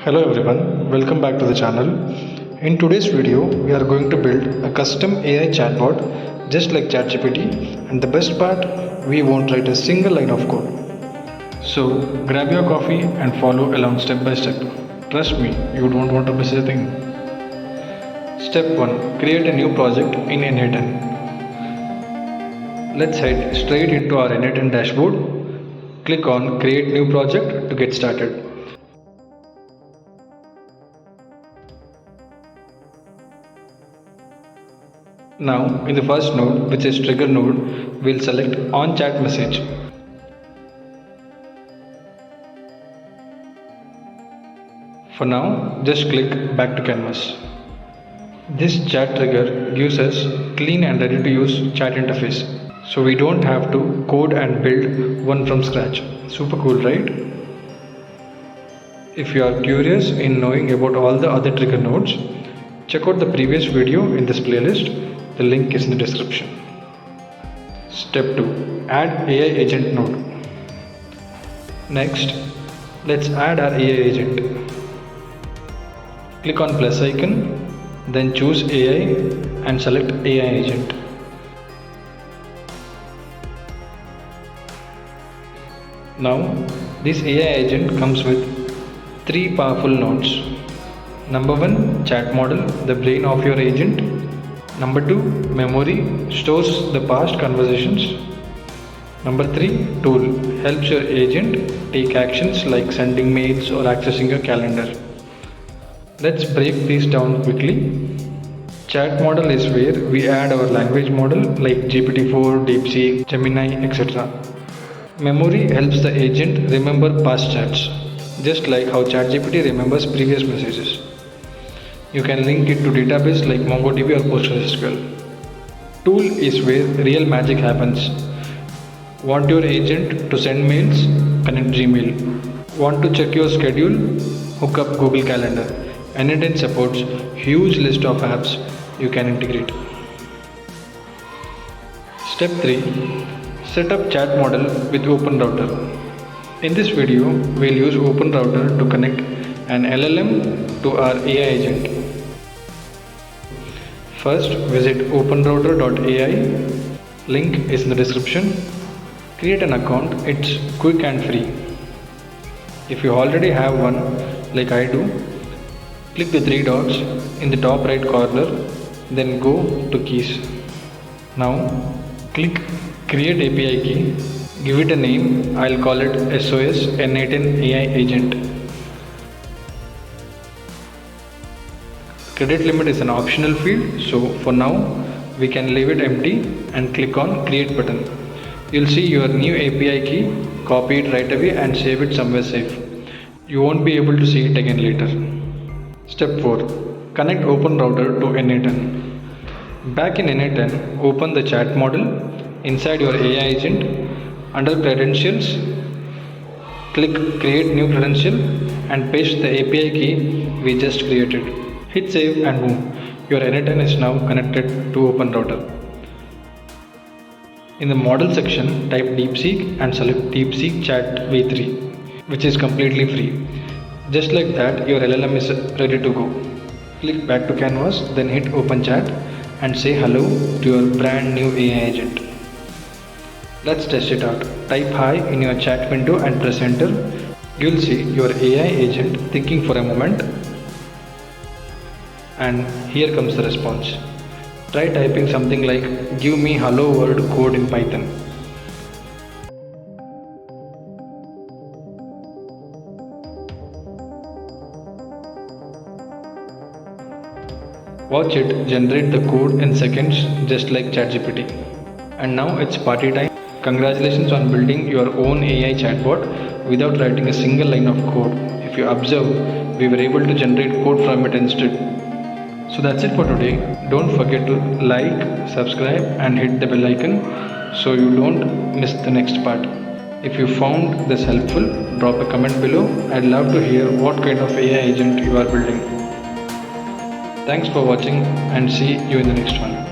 Hello everyone, welcome back to the channel. In today's video, we are going to build a custom AI chatbot just like ChatGPT, and the best part, we won't write a single line of code. So grab your coffee and follow along step by step. Trust me, you don't want to miss a thing. Step 1. Create a new project in N8N. Let's head straight into our N8N dashboard. Click on Create New Project to get started. Now, in the first node, which is trigger node, we'll select on chat message. For now, just click back to canvas. This chat trigger gives us clean and ready to use chat interface. So we don't have to code and build one from scratch. Super cool, right? If you are curious in knowing about all the other trigger nodes, check out the previous video in this playlist. The link is in the description. Step 2. Add AI agent node. Next, let's add our AI agent. Click on plus icon, then choose AI and select AI agent. Now, this AI agent comes with 3 powerful nodes. Number 1, chat model, the brain of your agent. Number 2, memory, stores the past conversations. Number 3, tool, helps your agent take actions like sending mails or accessing your calendar. Let's break these down quickly. Chat model is where we add our language model like GPT-4, DeepSeek, Gemini, etc. Memory helps the agent remember past chats, just like how ChatGPT remembers previous messages. You can link it to database like MongoDB or PostgreSQL. Tool is where real magic happens. Want your agent to send mails? Connect Gmail. Want to check your schedule? Hook up Google Calendar. N8N supports huge list of apps you can integrate. Step 3. Set up chat model with OpenRouter. In this video, we'll use OpenRouter to connect an LLM to our AI agent. First, visit openrouter.ai. Link is in the description. Create an account, it's quick and free. If you already have one, like I do, click the 3 dots in the top right corner, then go to keys. Now, click Create API key, give it a name, I'll call it SOS N8N AI agent. Credit limit is an optional field, so for now we can leave it empty and click on Create button. You'll see your new API key, copy it right away and save it somewhere safe. You won't be able to see it again later. Step 4. Connect OpenRouter to N8N. Back in N8N, open the chat model. Inside your AI agent, under credentials, click Create New Credential and paste the API key we just created. Hit save and boom, your N8N is now connected to OpenRouter. In the model section, type DeepSeek and select DeepSeek Chat v3, which is completely free. Just like that, your LLM is ready to go. Click back to canvas, then hit open chat and say hello to your brand new AI agent. Let's test it out. Type hi in your chat window and press enter. You'll see your AI agent thinking for a moment. And here comes the response. Try typing something like give me hello world code in Python. Watch it generate the code in seconds just like ChatGPT. And now it's party time. Congratulations on building your own AI chatbot without writing a single line of code. If you observe, we were able to generate code from it instead. So that's it for today. Don't forget to like, subscribe and hit the bell icon so you don't miss the next part. If you found this helpful, drop a comment below. I'd love to hear what kind of AI agent you are building. Thanks for watching and see you in the next one.